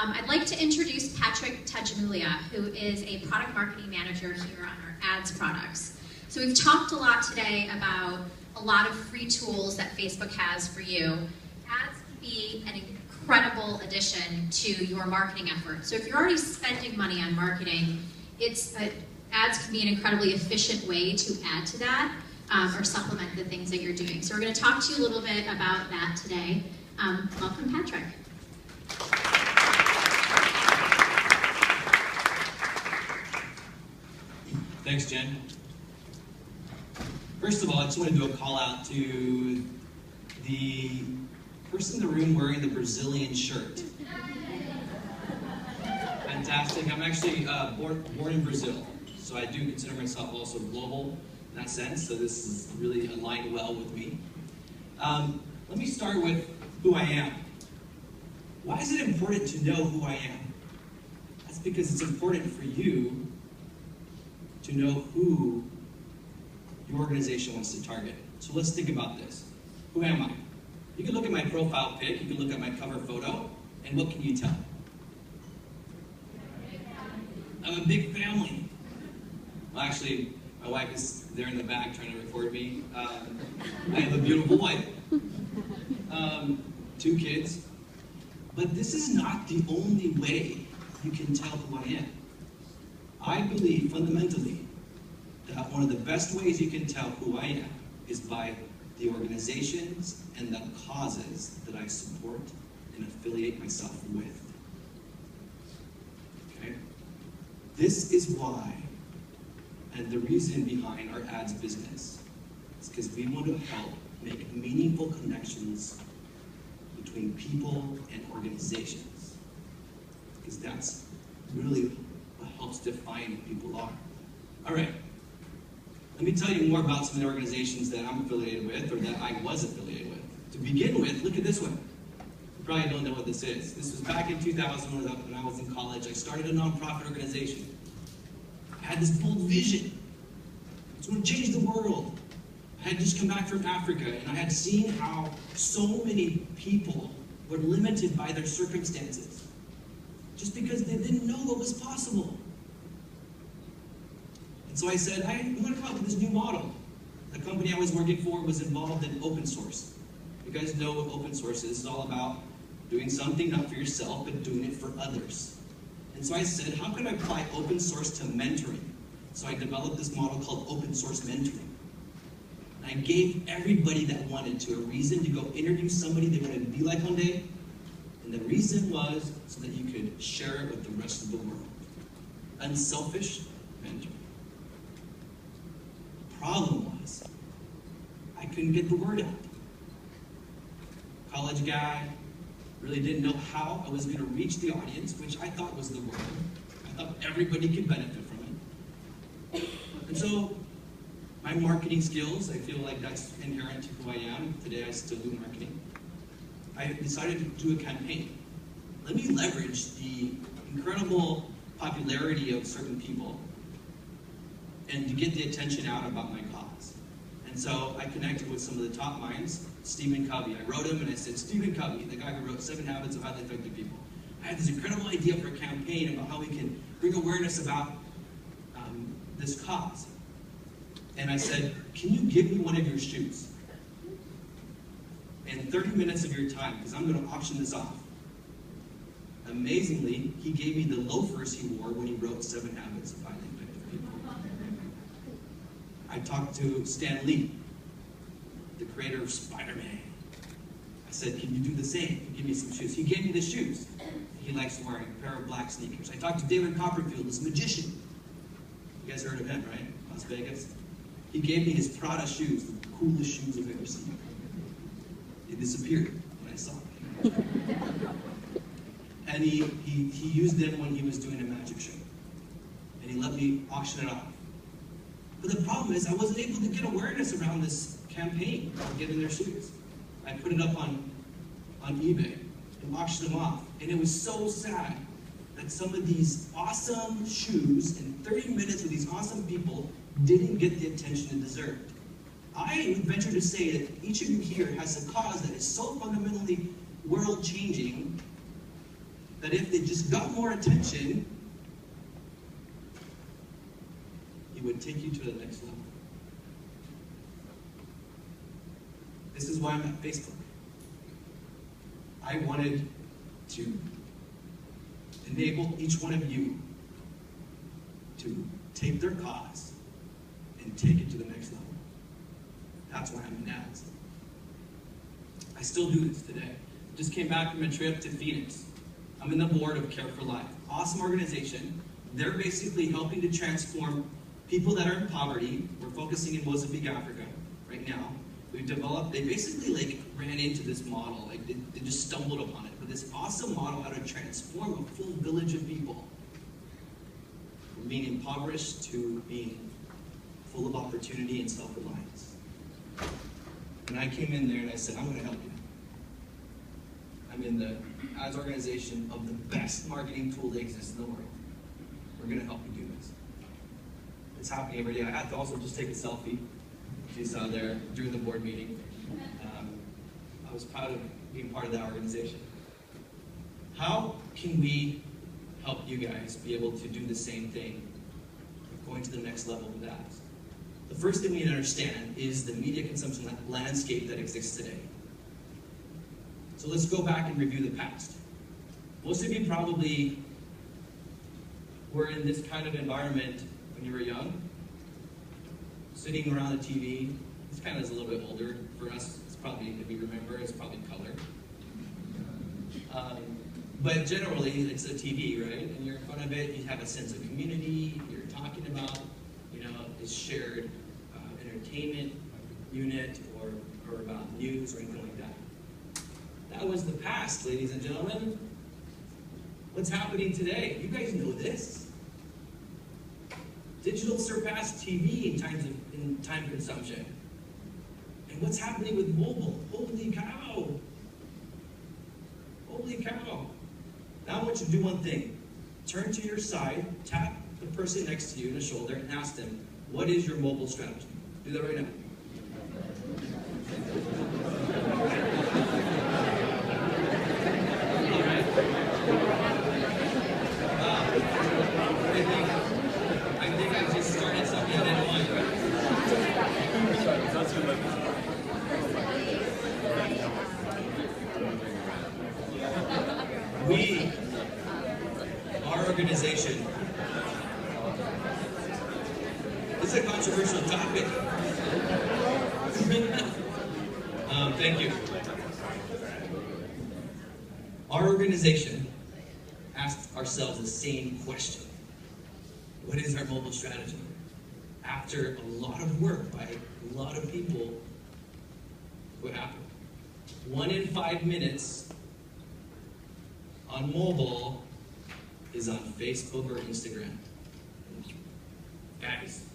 I'd like to introduce Patrick Tajamulia, who is a product marketing manager here on our ads products. So we've talked a lot today about a lot of free tools that Facebook has for you. Ads can be an incredible addition to your marketing effort. So if you're already spending money on marketing, ads can be an incredibly efficient way to add to that or supplement the things that you're doing. So we're going to talk to you a little bit about that today. Welcome, Patrick. Thanks, Jen. First of all, I just want to do a call out to the person in the room wearing the Brazilian shirt. Fantastic. I'm actually born in Brazil, so I do consider myself also global in that sense, so this is really aligned well with me. Let me start with who I am. Why is it important to know who I am? That's because it's important for you to know who your organization wants to target. So let's think about this. Who am I? You can look at my profile pic, you can look at my cover photo, and what can you tell? I'm a big family. Well, actually, my wife is there in the back trying to record me. I have a beautiful wife, 2 kids. But this is not the only way you can tell who I am. I believe fundamentally that one of the best ways you can tell who I am is by the organizations and the causes that I support and affiliate myself with. Okay? This is why, and the reason behind our ads business is because we want to help make meaningful connections between people and organizations. Because that's really what helps define who people are. All right. Let me tell you more about some of the organizations that I'm affiliated with, or that I was affiliated with. To begin with, look at this one. You probably don't know what this is. This was back in 2000 when I was in college. I started a nonprofit organization. I had this bold vision. I just want to change the world. I had just come back from Africa, and I had seen how so many people were limited by their circumstances, just because they didn't know what was possible. And so I said, I'm going to come up with this new model. The company I was working for was involved in open source. You guys know what open source is. It's all about doing something not for yourself, but doing it for others. And so I said, how can I apply open source to mentoring? So I developed this model called open source mentoring. And I gave everybody that wanted to a reason to go interview somebody they wanted to be like one day. And the reason was so that you could share it with the rest of the world. Unselfish mentoring. Problem was, I couldn't get the word out. College guy, really didn't know how I was going to reach the audience, which I thought was the world. I thought everybody could benefit from it. And so, my marketing skills, I feel like that's inherent to who I am. Today I still do marketing. I decided to do a campaign. Let me leverage the incredible popularity of certain people and to get the attention out about my cause. And so I connected with some of the top minds. Stephen Covey. I wrote him and I said, Stephen Covey, the guy who wrote 7 Habits of Highly Effective People. I have this incredible idea for a campaign about how we can bring awareness about this cause. And I said, can you give me one of your shoes? And 30 minutes of your time, because I'm going to auction this off. Amazingly, he gave me the loafers he wore when he wrote 7 Habits of Highly Effective People. I talked to Stan Lee, the creator of Spider-Man. I said, can you do the same? Give me some shoes. He gave me the shoes. He likes wearing a pair of black sneakers. I talked to David Copperfield, this magician. You guys heard of him, right? Las Vegas. He gave me his Prada shoes, the coolest shoes I've ever seen. It disappeared when I saw it. And he used them when he was doing a magic show. And he let me auction it off. But the problem is I wasn't able to get awareness around this campaign of getting their shoes. I put it up on eBay and auctioned them off. And it was so sad that some of these awesome shoes in 30 minutes with these awesome people didn't get the attention it deserved. I would venture to say that each of you here has a cause that is so fundamentally world-changing that if they just got more attention, it would take you to the next level. This is why I'm at Facebook. I wanted to enable each one of you to take their cause and take it to the next level. That's why I'm in ads. I still do this today. Just came back from a trip to Phoenix. I'm in the board of Care for Life. Awesome organization. They're basically helping to transform people that are in poverty. We're focusing in Mozambique, Africa right now. We've developed, they basically like ran into this model, like they just stumbled upon it, but this awesome model how to transform a full village of people from being impoverished to being full of opportunity and self-reliance. And I came in there and I said, I'm going to help you. I'm in the ads organization of the best marketing tool that exists in the world. We're going to help you do this. It's happening every day. I had to also just take a selfie. You saw there during the board meeting. I was proud of being part of that organization. How can we help you guys be able to do the same thing, going to the next level with ads? The first thing we need to understand is the media consumption landscape that exists today. So let's go back and review the past. Most of you probably were in this kind of environment when you were young, sitting around the TV. This kind of is a little bit older. For us, it's probably, if we remember, it's probably color. But generally, it's a TV, right? And you're in front of it, you have a sense of community, you're talking about, this shared entertainment unit or about news or anything like that. That was the past, ladies and gentlemen. What's happening today? You guys know this. Digital surpassed TV in time consumption. And what's happening with mobile? Holy cow! Holy cow! Now I want you to do one thing. Turn to your side, tap the person next to you in the shoulder, and ask them, what is your mobile strategy? Do that right now. All right. I think I just started something I didn't want. Our organization, this is a controversial topic. Thank you. Our organization asked ourselves the same question. What is our mobile strategy? After a lot of work by a lot of people, what happened? 1 in 5 minutes on mobile is on Facebook or Instagram. Guys,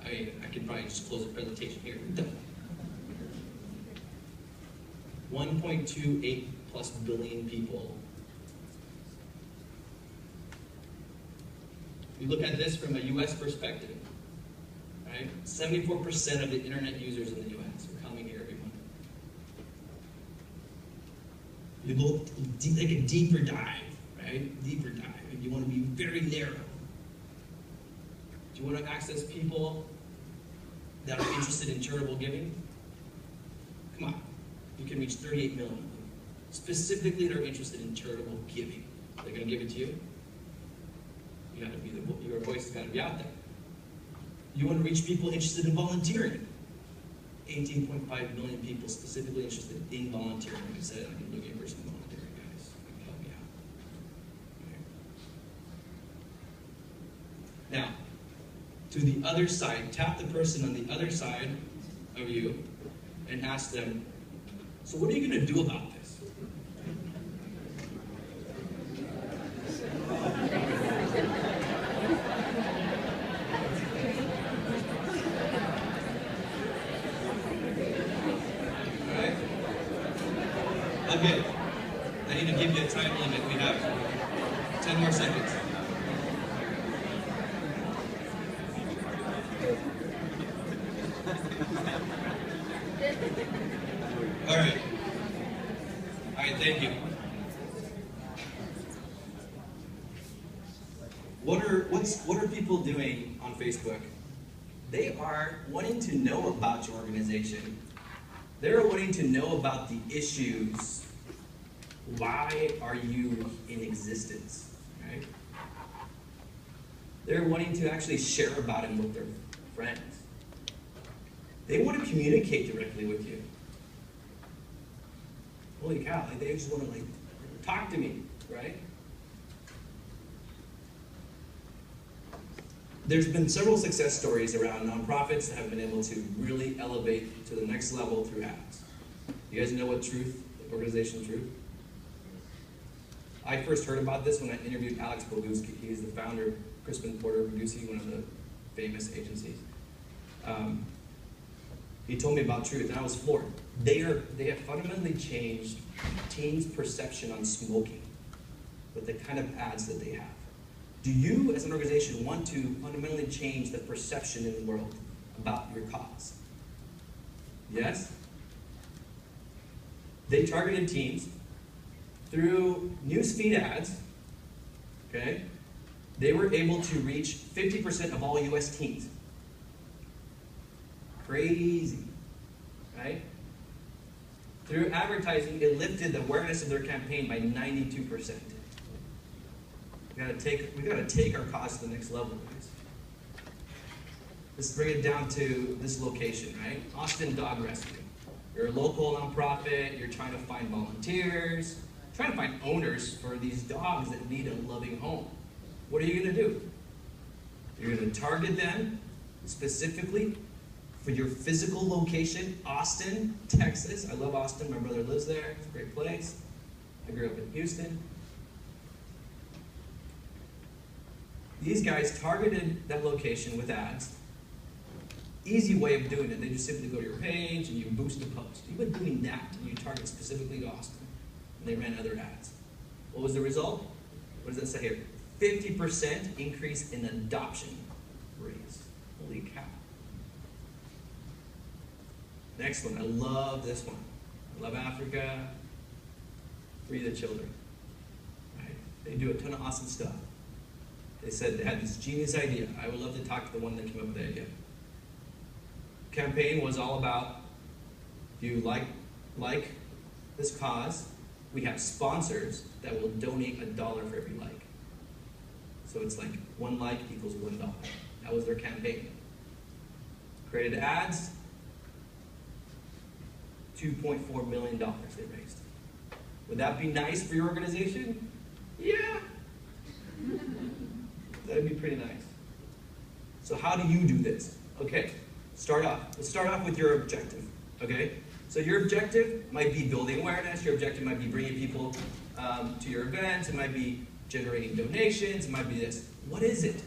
I could probably just close the presentation here. We're done. 1.28 plus billion people. We look at this from a US perspective, right? 74% of the internet users in the US are coming here every month. You go like a deeper dive, right? Deeper dive. If you want to be very narrow. Do you want to access people that are interested in charitable giving? Come on. You can reach 38 million. Specifically, they're interested in charitable giving. They're going to give it to you. You got to be your voice has got to be out there. You want to reach people interested in volunteering. 18.5 million people specifically interested in volunteering. Like I said, I can look at person volunteering, guys. I can help me out. Okay. Now, to the other side, tap the person on the other side of you and ask them, so what are you going to do about this? Alright? Okay. I need to give you a time limit. We have 10 more seconds. All right, thank you. What are people doing on Facebook? They are wanting to know about your organization. They're wanting to know about the issues. Why are you in existence? Right? They're wanting to actually share about it with their friends. They want to communicate directly with you. Holy cow, like they just want to talk to me, right? There's been several success stories around nonprofits that have been able to really elevate to the next level through ads. You guys know what Truth, the organization Truth? I first heard about this when I interviewed Alex Boguski. He's the founder of Crispin Porter Boguski, one of the famous agencies. He told me about Truth, and I was floored. They have fundamentally changed teens' perception on smoking with the kind of ads that they have. Do you, as an organization, want to fundamentally change the perception in the world about your cause? Yes? They targeted teens through newsfeed ads. Okay? They were able to reach 50% of all US teens. Crazy, right? Through advertising, it lifted the awareness of their campaign by 92%. We gotta take our cause to the next level, guys. Let's bring it down to this location, right? Austin Dog Rescue. You're a local nonprofit, you're trying to find volunteers, trying to find owners for these dogs that need a loving home. What are you gonna do? You're gonna target them specifically for your physical location, Austin, Texas. I love Austin, my brother lives there, it's a great place. I grew up in Houston. These guys targeted that location with ads. Easy way of doing it, they just simply go to your page and you boost a post. You've been doing that and you target specifically to Austin. And they ran other ads. What was the result? What does that say here? 50% increase in adoption rates. Holy cow. Next one, I love this one. I love Africa. Free the children. Right? They do a ton of awesome stuff. They said they had this genius idea. I would love to talk to the one that came up with the idea. Campaign was all about, if you like this cause, we have sponsors that will donate $1 for every like. So it's like 1 like equals $1. That was their campaign. Created ads, $2.4 million they raised. Would that be nice for your organization? Yeah. That'd be pretty nice. So how do you do this? Okay, start off. Let's start off with your objective, okay? So your objective might be building awareness. Your objective might be bringing people to your events. It might be generating donations. It might be this. What is it?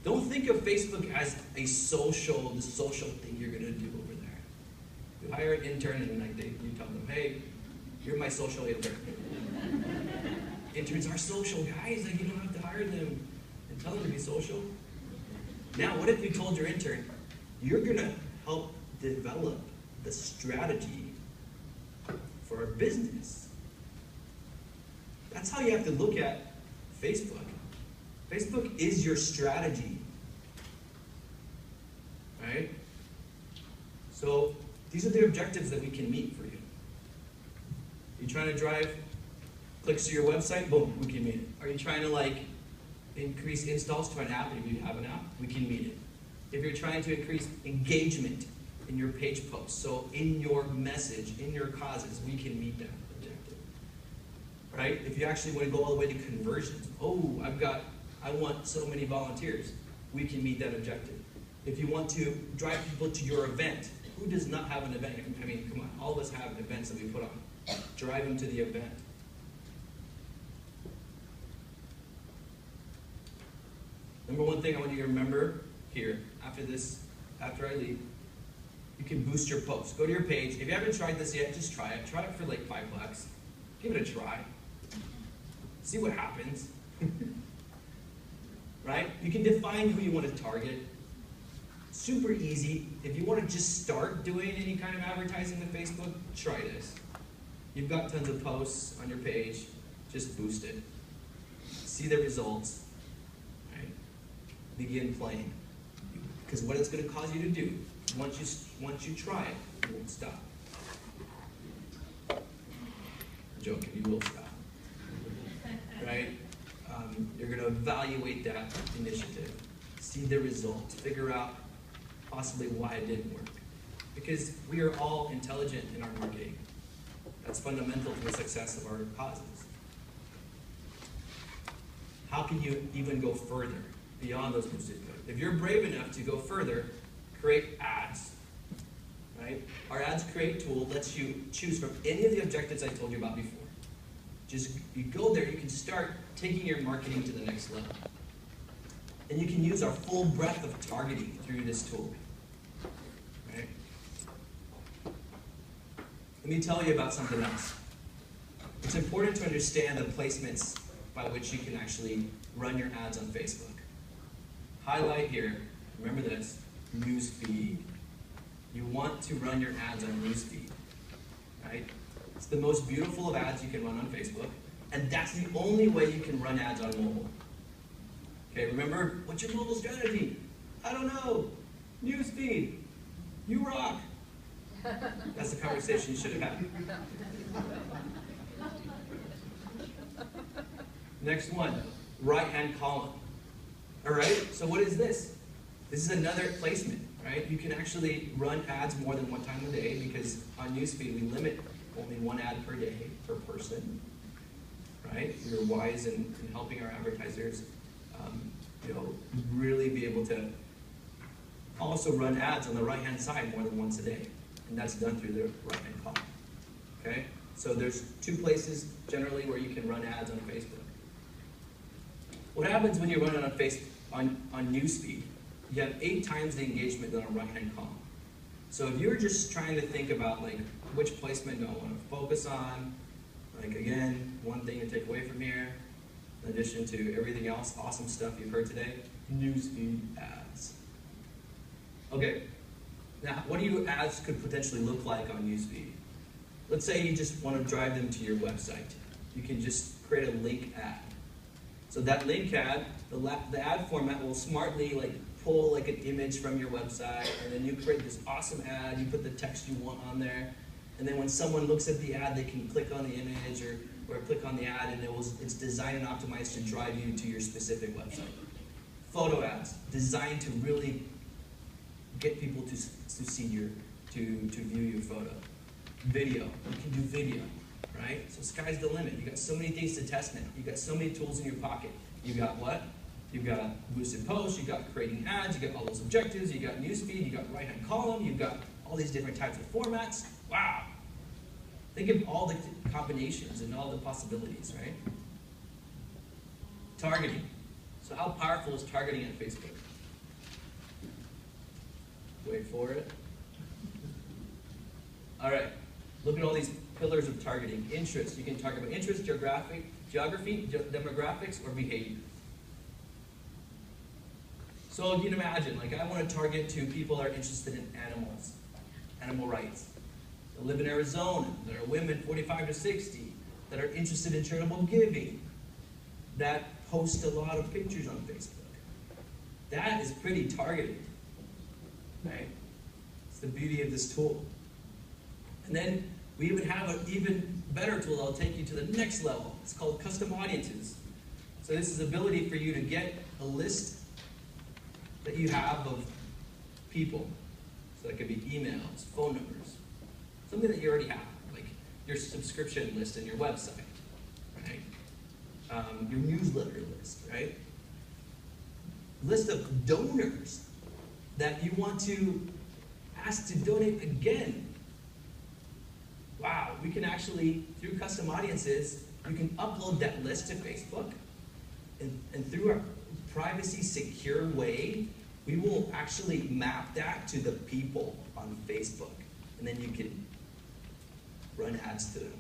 Don't think of Facebook as the social thing you're gonna do over there. You hire an intern and you tell them, hey, you're my social intern. Interns are social, guys. Like, you don't have to hire them and tell them to be social. Now, what if you told your intern, you're gonna help develop the strategy for a business? That's how you have to look at Facebook. Facebook is your strategy, right? So these are the objectives that we can meet for you. You're trying to drive clicks to your website, boom, we can meet it. Are you trying to increase installs to an app? If you have an app, we can meet it. If you're trying to increase engagement in your page posts, so in your message, in your causes, we can meet that objective. Right? If you actually want to go all the way to conversions, I want so many volunteers, we can meet that objective. If you want to drive people to your event, who does not have an event? I mean, come on, all of us have events that we put on. Drive them to the event. Number one thing I want you to remember here, after I leave, you can boost your posts. Go to your page. If you haven't tried this yet, just try it. Try it for like $5. Give it a try. See what happens. Right? You can define who you want to target. Super easy. If you want to just start doing any kind of advertising with Facebook, try this. You've got tons of posts on your page. Just boost it. See the results. Right? begin playing. Because what it's going to cause you to do, once you try it, you won't stop. I'm joking, you will stop. Right? You're going to evaluate that initiative, see the results, figure out possibly why it didn't work. Because we are all intelligent in our marketing. That's fundamental to the success of our causes. How can you even go further beyond those boosted code? If you're brave enough to go further, create ads. Right? Our ads create tool lets you choose from any of the objectives I told you about before. Just you go there, you can start taking your marketing to the next level. And you can use our full breadth of targeting through this tool. Right? Let me tell you about something else. It's important to understand the placements by which you can actually run your ads on Facebook. Highlight here, remember this, newsfeed. You want to run your ads on newsfeed, right? It's the most beautiful of ads you can run on Facebook, and that's the only way you can run ads on mobile. Okay, remember, what's your mobile strategy? I don't know. Newsfeed. You rock. That's the conversation you should have had. Next one, right-hand column. All right, so what is this? This is another placement, right? You can actually run ads more than one time a day because on Newsfeed we limit only one ad per day per person, right? We're wise in helping our advertisers, really be able to also run ads on the right-hand side more than once a day, and that's done through the right-hand column. Okay, so there's two places generally where you can run ads on Facebook. What happens when you run it on Facebook on Newsfeed? You have 8 times the engagement than on right-hand column. So if you're just trying to think about like which placement do I want to focus on, like again, one thing to take away from here, in addition to everything else, awesome stuff you've heard today, Newsfeed ads. Okay, now what do your ads could potentially look like on Newsfeed? Let's say you just want to drive them to your website. You can just create a link ad. So that link ad, the ad format will smartly pull an image from your website, and then you create this awesome ad, you put the text you want on there, and then when someone looks at the ad, they can click on the image or click on the ad, and it's designed and optimized to drive you to your specific website. Photo ads, designed to really get people to see to view your photo. Video, you can do video, right? So sky's the limit. You got so many things to test now. You got so many tools in your pocket. You got what? You got boosted posts, you got creating ads, you got all those objectives, you got newsfeed, you got right-hand column, you got all these different types of formats. Wow. Think of all the combinations and all the possibilities, right? Targeting. So how powerful is targeting on Facebook? Wait for it. All right. Look at all these pillars of targeting. Interest. You can target by interest, geography, demographics, or behavior. So you can imagine, I want to target to people that are interested in animals, animal rights. That live in Arizona, that are women 45 to 60, that are interested in charitable giving, that post a lot of pictures on Facebook. That is pretty targeted, right? It's the beauty of this tool. And then we even have an even better tool that'll take you to the next level. It's called custom audiences. So this is the ability for you to get a list that you have of people. So that could be emails, phone numbers, something that you already have, like your subscription list in your website, right? Your newsletter list, right? List of donors that you want to ask to donate again. Wow, we can actually, through custom audiences, you can upload that list to Facebook, and through our privacy secure way, we will actually map that to the people on Facebook, and then you can run ads to them.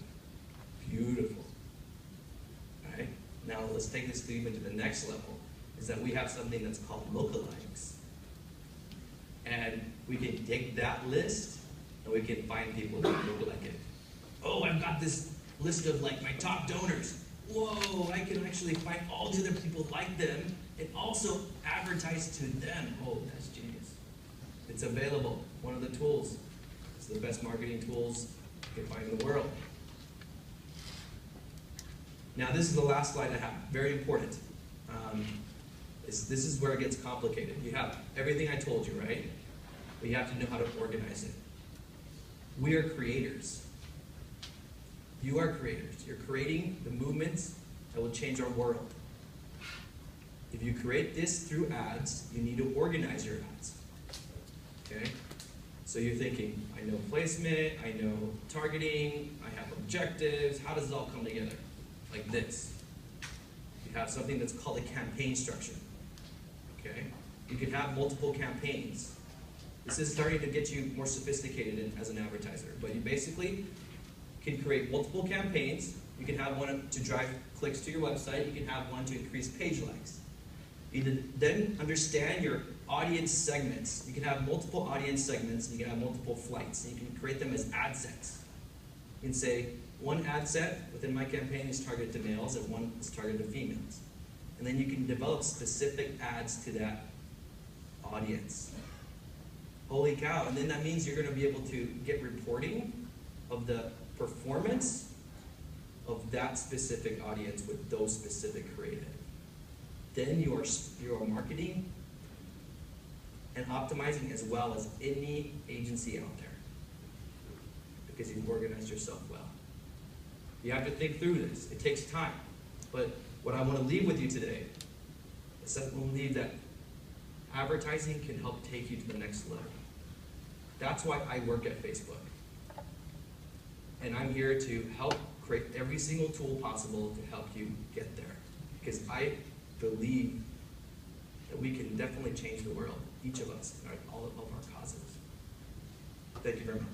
Beautiful. All right, now let's take this even to the next level, is that we have something that's called lookalikes. And we can take that list, and we can find people that look like it. Oh, I've got this list of my top donors. whoa, I can actually find all the other people like them and also advertise to them. Oh, that's genius. It's available, one of the tools. It's the best marketing tools you can find in the world. Now this is the last slide I have, very important. This is where it gets complicated. You have everything I told you, right? But you have to know how to organize it. We are creators. You are creators. You're creating the movements that will change our world. If you create this through ads, you need to organize your ads. Okay? So you're thinking, I know placement, I know targeting, I have objectives. How does it all come together? Like this. You have something that's called a campaign structure. Okay? You can have multiple campaigns. This is starting to get you more sophisticated as an advertiser, but you basically can create multiple campaigns. You can have one to drive clicks to your website. You can have one to increase page likes. You then understand your audience segments. You can have multiple audience segments, and you can have multiple flights, and you can create them as ad sets. You can say, one ad set within my campaign is targeted to males, and one is targeted to females. And then you can develop specific ads to that audience. Holy cow, and then that means you're going to be able to get reporting of the performance of that specific audience with those specific creative. Then you are marketing and optimizing as well as any agency out there because you've organized yourself well. You have to think through this. It takes time. But what I want to leave with you today is that we'll believe that advertising can help take you to the next level. That's why I work at Facebook. And I'm here to help create every single tool possible to help you get there. Because I believe that we can definitely change the world, each of us, in all of our causes. Thank you very much.